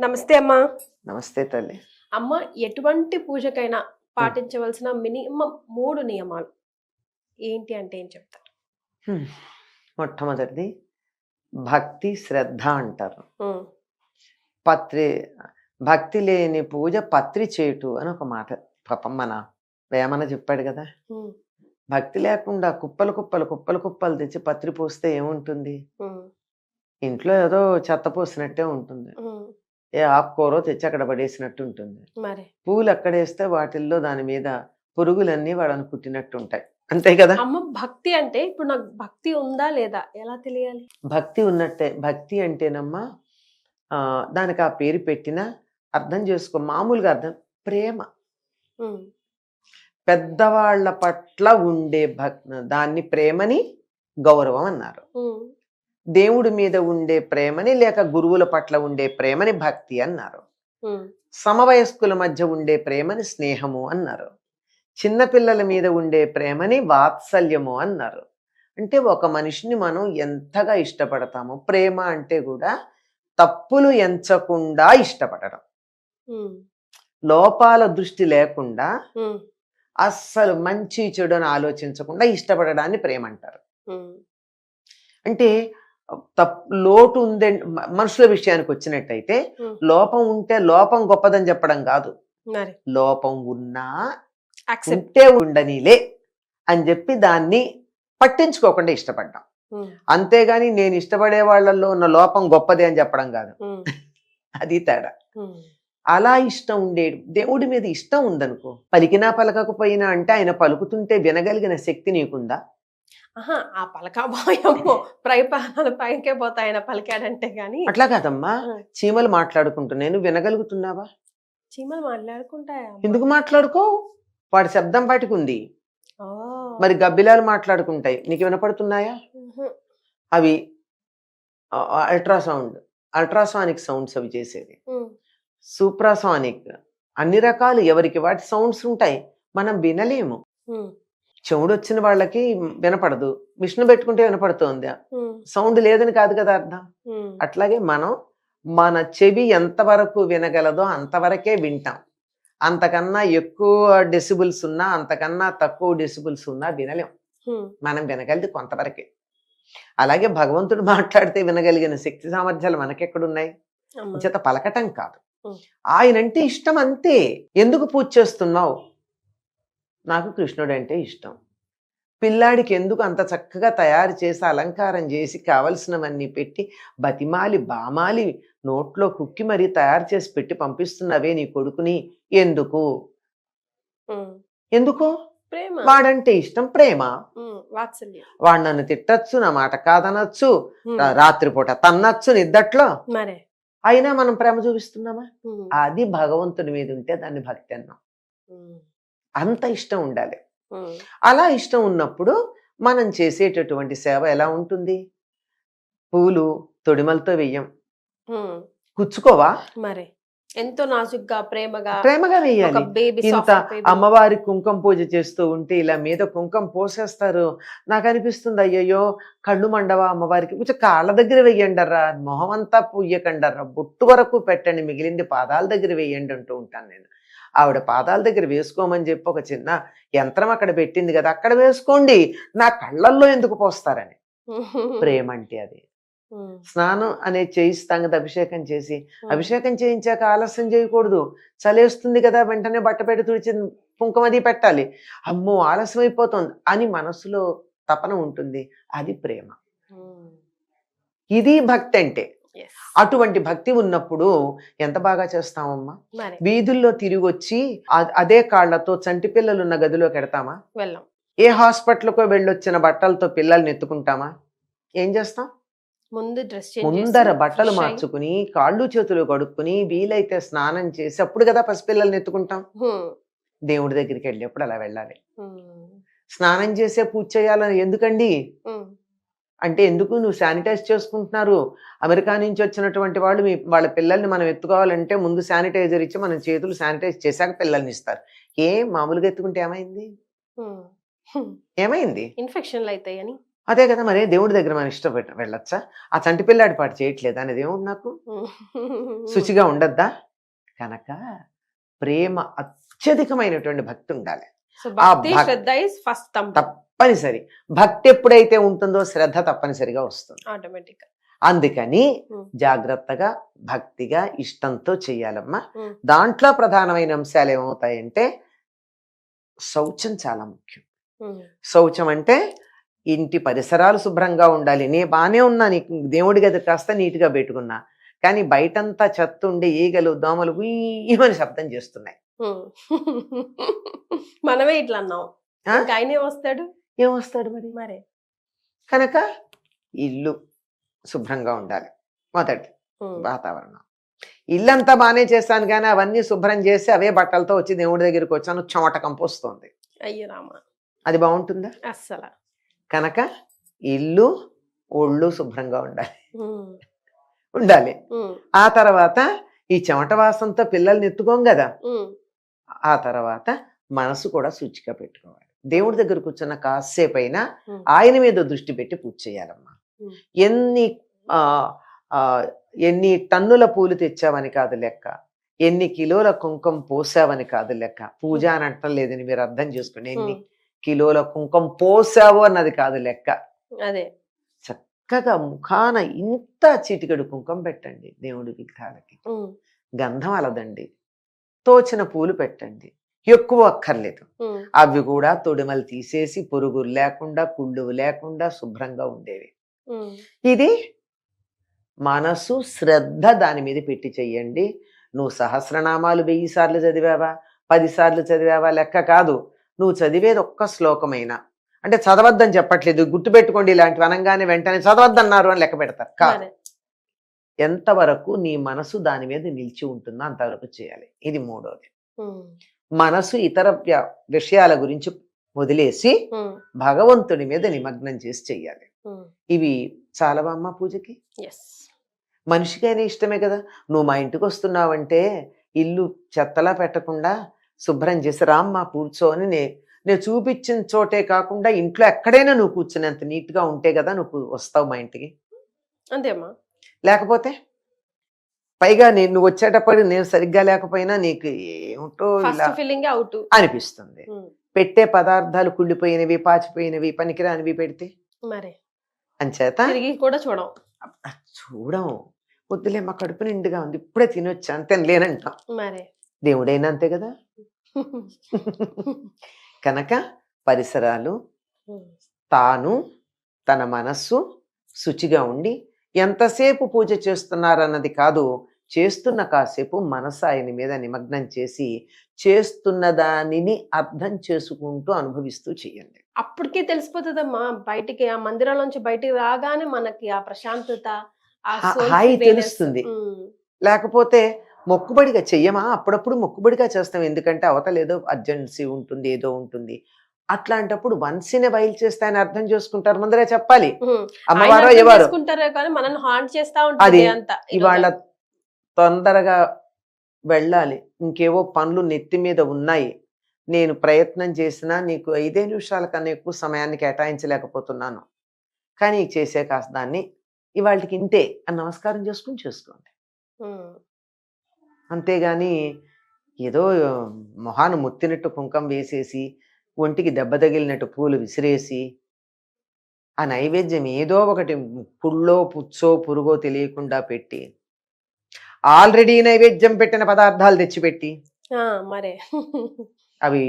నమస్తే అమ్మా. నమస్తే తల్లి. అమ్మ, ఎటువంటి పూజకైనా పాటించవలసిన మినిమం 3 నియమాలు ఏంటి అంటే ఏం చెప్తారు? హ్మ్. మొట్టమొదటిది భక్తి, శ్రద్ధ అంటారు. ఉమ్, పత్రి భక్తి లేని పూజ పత్రి చేటు అని ఒక మాట పాపం మన వేమన చెప్పాడు కదా. ఉమ్, భక్తి లేకుండా కుప్పలు కుప్పలు కుప్పలు కుప్పలు తెచ్చి పత్రి పోస్తే ఏముంటుంది? ఉమ్, ఇంట్లో ఏదో చెత్త పోసినట్టే ఉంటుంది. ఉమ్, ఏ ఆకుకూరో తెచ్చి అక్కడ పడేసినట్టు ఉంటుంది. మరి పూలు అక్కడేస్తే వాటిల్లో దాని మీద పురుగులన్నీ వాళ్ళని కుట్టినట్టు ఉంటాయి. అంతే కదా. అమ్మ, భక్తి అంటే ఇప్పుడు నాకు భక్తి ఉందా లేదా ఎలా తెలియాలి? భక్తి ఉన్నట్టే. భక్తి అంటేనమ్మా దానికి ఆ పేరు పెట్టినా అర్థం చేసుకో. మామూలుగా అర్థం ప్రేమ. ఉమ్, పెద్దవాళ్ల పట్ల ఉండే దాన్ని ప్రేమని గౌరవం అన్నారు. ఉమ్, దేవుడి మీద ఉండే ప్రేమని లేక గురువుల పట్ల ఉండే ప్రేమని భక్తి అన్నారు. ఉమ్, సమవయస్కుల మధ్య ఉండే ప్రేమని స్నేహము అన్నారు. చిన్నపిల్లల మీద ఉండే ప్రేమని వాత్సల్యము అన్నారు. అంటే ఒక మనిషిని మనం ఎంతగా ఇష్టపడతామో, ప్రేమ అంటే కూడా తప్పులు ఎంచకుండా ఇష్టపడడం, ఉమ్, లోపాల దృష్టి లేకుండా ఉమ్, అస్సలు మంచి చెడుని ఆలోచించకుండా ఇష్టపడడాన్ని ప్రేమ అంటారు. ఉమ్, అంటే లోటు ఉందే మనుషుల విషయానికి వచ్చినట్టయితే ఉమ్, లోపం ఉంటే లోపం గొప్పదని చెప్పడం కాదు, మరి లోపం ఉన్నా యాక్సెప్ట్. ఉంటే ఉండనీలే అని చెప్పి దాన్ని పట్టించుకోకుండా ఇష్టపడ్డాం. అంతేగాని నేను ఇష్టపడే వాళ్ళల్లో ఉన్న లోపం గొప్పదే అని చెప్పడం కాదు. అది తేడా. అలా ఇష్టం ఉండేది. దేవుడి మీద ఇష్టం ఉందనుకో, పలికినా పలకకపోయినా అంటే ఆయన పలుకుతుంటే వినగలిగిన శక్తి నీకుందా? ఆ పలకాభాయము ప్రాణాలు పైకే పోతాయి ఆయన పలికాడంటే గాని. అట్లా కాదమ్మా. చీమలు మాట్లాడుకుంటున్నాను, వినగలుగుతున్నావా? చీమలు మాట్లాడుకుంటాయా? ఎందుకు మాట్లాడుకో, వాడి శబ్దం వాటికి ఉంది. మరి గబ్బిలాలు మాట్లాడుకుంటాయి, నీకు వినపడుతున్నాయా? అవి అల్ట్రాసానిక్ సౌండ్స్ అవి చేసేది. సూప్రాసానిక్, అన్ని రకాలు ఎవరికి వాటి సౌండ్స్ ఉంటాయి. మనం వినలేము. చెవుడు వచ్చిన వాళ్ళకి వినపడదు, మిషన్ పెట్టుకుంటే వినపడుతోంది. సౌండ్ లేదని కాదు కదా అర్థం. అట్లాగే మనం మన చెవి ఎంతవరకు వినగలదో అంతవరకే వింటాం. అంతకన్నా ఎక్కువ డెసిబుల్స్ ఉన్నా, అంతకన్నా తక్కువ డెసిబుల్స్ ఉన్నా వినలేం. మనం వినగలిది కొంతవరకే. అలాగే భగవంతుడు మాట్లాడితే వినగలిగిన శక్తి సామర్థ్యాలు మనకెక్కడున్నాయి? చేత పలకటం కాదు, ఆయనంటే ఇష్టం అంతే. ఎందుకు పూజ చేస్తున్నావు? నాకు కృష్ణుడు అంటే ఇష్టం. పిల్లాడికి ఎందుకు అంత చక్కగా తయారు చేసి అలంకారం చేసి కావలసినవన్నీ పెట్టి బతిమాలి బామాలి నోట్లో కుక్కి మరీ తయారు చేసి పెట్టి పంపిస్తున్నవే నీ కొడుకుని? ఎందుకు? ఎందుకు? వాడంటే ఇష్టం, ప్రేమ. వాడు నన్ను తిట్టచ్చు, నా మాట కాదనొచ్చు, రాత్రిపూట తన్నచ్చు నిద్దట్లో, అయినా మనం ప్రేమ చూపిస్తున్నామా? అది భగవంతుడి మీద ఉంటే దాన్ని భక్తి అన్నాం. అంత ఇష్టం ఉండాలి. అలా ఇష్టం ఉన్నప్పుడు మనం చేసేటటువంటి సేవ ఎలా ఉంటుంది? పూలు తొడిమలతో వెయ్యం, కుచ్చుకోవా? మరి ఎంతో నాజుగ్గా ప్రేమగా వేయాలి. ఇంత అమ్మవారి కుంకుమ పూజ చేస్తూ ఉంటే ఇలా మీద కుంకుమ పోసేస్తారు. నాకు అనిపిస్తుంది, అయ్యయ్యో కళ్ళు మండవా అమ్మవారికి? కొంచెం కాళ్ళ దగ్గర వెయ్యండర్రా, మొహం అంతా పూయకండర్రా, బొట్టు వరకు పెట్టండి, మిగిలింది పాదాల దగ్గర వేయండి అంటూ ఉంటాను నేను. ఆవిడ పాదాల దగ్గర వేసుకోమని చెప్పి ఒక చిన్న యంత్రం అక్కడ పెట్టింది కదా, అక్కడ వేసుకోండి, నా కళ్ళల్లో ఎందుకు పోస్తారని. ప్రేమ అంటే అది. స్నానం అనేది చేయిస్తాం కదా, అభిషేకం చేసి. అభిషేకం చేయించాక ఆలస్యం చేయకూడదు. చలేస్తుంది కదా, వెంటనే బట్ట పెట్టి తుడిచి కుంకుమది పెట్టాలి. అమ్మో ఆలస్యం అయిపోతుంది అని మనసులో తపన ఉంటుంది. అది ప్రేమ. ఇది భక్తి అంటే. అటువంటి భక్తి ఉన్నప్పుడు ఎంత బాగా చేస్తామమ్మా. వీధుల్లో తిరిగి వచ్చి అదే కాళ్లతో చంటి పిల్లలు ఉన్న గదిలోకి ఎడతామా? వెళ్ళాం. ఏ హాస్పిటల్కో వెళ్ళొచ్చిన బట్టలతో పిల్లల్ని ఎత్తుకుంటామా? ఏం చేస్తాం? ముందర బట్టలు మార్చుకుని, కాళ్ళు చేతులు కడుక్కుని, వీలైతే స్నానం చేసి అప్పుడు కదా పసిపిల్లల్ని ఎత్తుకుంటాం. దేవుడి దగ్గరికి వెళ్ళేప్పుడు అలా వెళ్ళాలి. స్నానం చేసే పూజ చేయాలని ఎందుకండి అంటే, ఎందుకు నువ్వు శానిటైజ్ చేసుకుంటున్నారు. అమెరికా నుంచి వచ్చినటువంటి వాళ్ళు వాళ్ళ పిల్లల్ని మనం ఎత్తుకోవాలంటే ముందు శానిటైజర్ ఇచ్చి మనం చేతులు శానిటైజ్ చేశాక పిల్లల్ని ఇస్తారు. మామూలుగా ఎత్తుకుంటే ఏమైంది? ఇన్ఫెక్షన్లు అవుతాయని. అదే కదా, మరి దేవుడి దగ్గర మనం ఇష్టపడి వెళ్ళొచ్చా? ఆ చంటి పిల్లాడి పాటు చేయట్లేదు అనేది ఏముంది నాకు? శుచిగా ఉండద్దా? కనుక ప్రేమ అత్యధికమైనటువంటి భక్తి ఉండాలి. సో ఆ భక్తి భక్ శ్రద్ధ ఇస్ ఫస్ట్ థంబ్ తప్పనిసరి. భక్తి ఎప్పుడైతే ఉంటుందో శ్రద్ధ తప్పనిసరిగా వస్తుంది. ఆటోమేటిక్. అందుకని జాగ్రత్తగా భక్తిగా ఇష్టంతో చెయ్యాలమ్మా. దాంట్లో ప్రధానమైన అంశాలు ఏమవుతాయంటే శౌచం చాలా ముఖ్యం. శౌచం అంటే ఇంటి పరిసరాలు శుభ్రంగా ఉండాలి. నే బానే ఉన్నా, నీకు దేవుడి గది కాస్త నీట్గా పెట్టుకున్నా, కానీ బయటంతా చెత్త ఉండి ఈగలు దోమలు ఉయ్యమని శబ్దం చేస్తున్నాయి. మనమే ఇట్లా అన్నాం, ఇంకా ఆయనే వస్తాడు. ఏమొస్తాడు మరి? మరే కనుక ఇల్లు శుభ్రంగా ఉండాలి. మొదటి వాతావరణం. ఇల్లంతా బాగానే చేస్తాను కానీ అవన్నీ శుభ్రం చేసి అవే బట్టలతో వచ్చి దేవుడి దగ్గరికి వచ్చాను, చెమట కంపు వస్తుంది. అయ్యో రామ, అది బాగుంటుందా? అస్సలు. కనుక ఇల్లు ఒళ్ళు శుభ్రంగా ఉండాలి. ఉండాలి. ఆ తర్వాత ఈ చెమట వాసనతో పిల్లల్ని ఎత్తుకోం కదా, ఆ తర్వాత మనసు కూడా శుచిగా పెట్టుకోవాలి. దేవుడి దగ్గర కూర్చున్న కాసేపు అయినా ఆయన మీద దృష్టి పెట్టి పూజ చేయాలమ్మా. ఎన్ని టన్నుల పూలు తెచ్చావని కాదు లెక్క, ఎన్ని కిలోల కుంకుమ పోసావని కాదు లెక్క. పూజ అని అంటలేదని మీరు అర్థం చేసుకోండి. ఎన్ని కిలోల కుంకుమ పోసావు అన్నది కాదు లెక్క. అదే చక్కగా ముఖాన ఇంత చిటికెడు కుంకుమ పెట్టండి దేవుడి విగ్రహాలకి. గంధం అలదండి, తోచిన పూలు పెట్టండి, ఎక్కువ అక్కర్లేదు. అవి కూడా తొడిమలు తీసేసి పురుగులు లేకుండా కుళ్ళు లేకుండా శుభ్రంగా ఉండేవి. ఇది మనసు శ్రద్ధ దాని మీద పెట్టి చెయ్యండి. నువ్వు సహస్రనామాలు 1000 సార్లు చదివావా 10 సార్లు చదివావా లెక్క కాదు. నువ్వు చదివేది ఒక్క శ్లోకమైనా, అంటే చదవద్దని చెప్పట్లేదు, గుర్తుపెట్టుకోండి, ఇలాంటివి అనగానే వెంటనే చదవద్దన్నారు అని లెక్క పెడతారు కాదు. ఎంతవరకు నీ మనసు దాని మీద నిలిచి ఉంటుందో అంతవరకు చేయాలి. ఇది మూడోది. మనసు ఇతర విషయాల గురించి వదిలేసి భగవంతుడి మీద నిమగ్నం చేసి చెయ్యాలి. ఇవి చాలవమ్మ పూజకి. మనిషికైనా ఇష్టమే కదా. నువ్వు మా ఇంటికి వస్తున్నావంటే ఇల్లు చెత్తలా పెట్టకుండా శుభ్రం చేసి రామ్మా కూర్చో అని నేను చూపించిన చోటే కాకుండా ఇంట్లో ఎక్కడైనా నువ్వు కూర్చునేంత నీట్గా ఉంటే కదా నువ్వు వస్తావు మా ఇంటికి. అంతేమ్మా. లేకపోతే పైగా నువ్వు వచ్చేటప్పుడు నేను సరిగ్గా లేకపోయినా నీకు ఏమిటో ఇలా అనిపిస్తుంది. పెట్టే పదార్థాలు కుళ్ళిపోయినవి, పాచిపోయినవి, పనికిరానివి పెడితే మరి అంచేత కూడా చూడం. వద్దులే, మా కడుపు నిండుగా ఉంది, ఇప్పుడే తినొచ్చా అంతే లేనంటాం. దేవుడైనా అంతే కదా. కనుక పరిసరాలు, తాను, తన మనస్సు శుచిగా ఉండి ఎంతసేపు పూజ చేస్తున్నారన్నది కాదు, చేస్తున్న కాసేపు మనసు ఆయన మీద నిమగ్నం చేసి చేస్తున్న దానిని అర్థం చేసుకుంటూ అనుభవిస్తూ చెయ్యండి. అప్పటికే తెలిసిపోతుందమ్మా, బయటికి ఆ మందిరంలోంచి బయటికి రాగానే మనకి ఆ ప్రశాంతత, హాయి తెలుస్తుంది. లేకపోతే మొక్కుబడిగా చెయ్యమా, అప్పుడప్పుడు మొక్కుబడిగా చేస్తాం, ఎందుకంటే అవతల ఏదో అర్జెన్సీ ఉంటుంది, ఏదో ఉంటుంది. అట్లాంటప్పుడు వన్సినే బయలు చేస్తాయని అర్థం చేసుకుంటారు, ముందరే చెప్పాలి. అమ్మవారో ఎవరు అది ఇవాళ తొందరగా వెళ్ళాలి, ఇంకేవో పనులు నెత్తి మీద ఉన్నాయి, నేను ప్రయత్నం చేసినా నీకు 5 నిమిషాల కన్నా ఎక్కువ సమయాన్ని కేటాయించలేకపోతున్నాను, కానీ చేసే కాస్త దాన్ని ఇవాళకి ఇంతే అని నమస్కారం చేసుకోండి. అంతేగాని ఏదో మొహాను ముత్తినట్టు కుంకం వేసేసి ఒంటికి దెబ్బ తగిలినట్టు పూలు విసిరేసి ఆ నైవేద్యం ఏదో ఒకటి పుల్లో పుచ్చో పురుగో తెలియకుండా పెట్టి ఆల్రెడీ నైవేద్యం పెట్టిన పదార్థాలు తెచ్చిపెట్టి మరే అవి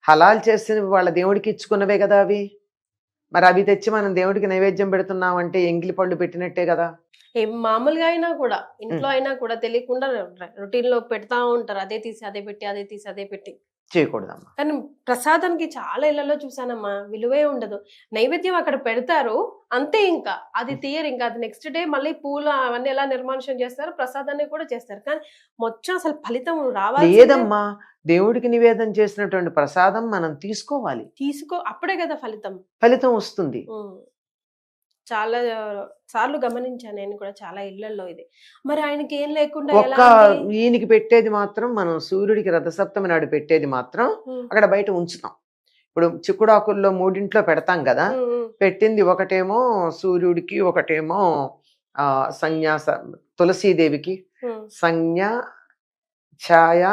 హలాల్ చేసిన వాళ్ళ దేవుడికి ఇచ్చుకున్నవే కదా అవి. మరి అవి తెచ్చి మనం దేవుడికి నైవేద్యం పెడుతున్నామంటే ఎంగిలి పళ్ళు పెట్టినట్టే కదా. మామూలుగా అయినా కూడా ఇంట్లో అయినా కూడా తెలియకుండా రొటీన్ లో పెడతా ఉంటారు, అదే తీసి అదే పెట్టి, అదే తీసి అదే పెట్టి. చేయకూడదమ్మా. కానీ ప్రసాదానికి చాలా ఇళ్లలో చూసానమ్మా, విలువే ఉండదు. నైవేద్యం అక్కడ పెడతారు అంతే, ఇంకా అది తీయరు. ఇంకా అది నెక్స్ట్ డే మళ్ళీ పూలు అవన్నీ ఎలా నిర్మానుషం చేస్తారు, ప్రసాదాన్ని కూడా చేస్తారు, కానీ మొత్తం అసలు ఫలితం రావాలి లేదమ్మా. దేవుడికి నివేదన చేసినటువంటి ప్రసాదం మనం తీసుకోవాలి, అప్పుడే కదా ఫలితం వస్తుంది. చాలా సార్లు గమనించాను నేను కూడా చాలా ఇళ్లలో ఇది. మరి ఆయనకి ఏం లేకుండా ఈయనకి పెట్టేది మాత్రం మనం సూర్యుడికి రథసప్తమి నాడు పెట్టేది మాత్రం అక్కడ బయట ఉంచుతాం. ఇప్పుడు చిక్కుడాకుల్లో 3 పెడతాం కదా, పెట్టింది ఒకటేమో సూర్యుడికి, ఒకటేమో సంజ్ఞాస తులసీదేవికి, సంజ్ఞ ఛాయ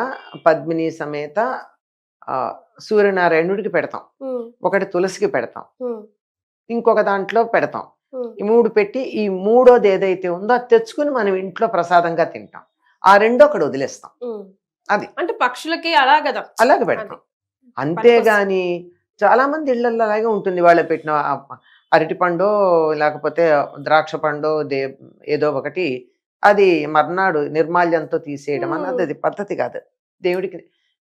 పద్మిని సమేత సూర్యనారాయణుడికి పెడతాం, ఒకటి తులసికి పెడతాం, ఇంకొక దాంట్లో పెడతాం. ఈ 3 పెట్టి ఈ 3వది ఏదైతే ఉందో అది తెచ్చుకుని మనం ఇంట్లో ప్రసాదంగా తింటాం. ఆ 2 అక్కడ వదిలేస్తాం. అది అంటే పక్షులకి అలా కదా, అలాగే పెడతాం. అంతేగాని చాలా మంది ఇళ్లలో అలాగే ఉంటుంది. వాళ్ళు పెట్టిన అరటి పండో లేకపోతే ద్రాక్ష పండో ఏదో ఒకటి అది మర్నాడు నిర్మాల్యంతో తీసేయడం అన్నది అది పద్ధతి కాదు. దేవుడికి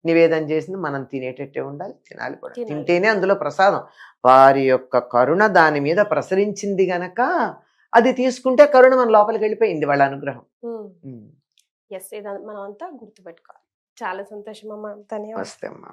నివేదన చేసింది మనం తినేటట్టే ఉండాలి, తినాలి కూడా. తింటేనే అందులో ప్రసాదం. వారి యొక్క కరుణ దాని మీద ప్రసరించింది గనక అది తీసుకుంటే కరుణ మన లోపలికి వెళ్ళిపోయింది, వాళ్ళ అనుగ్రహం. ఎస్, ఇది మనం అంతా గుర్తుపెట్టుకోవాలి. చాలా సంతోషం అమ్మా, ధన్యవాదాలు. వస్తే అమ్మా.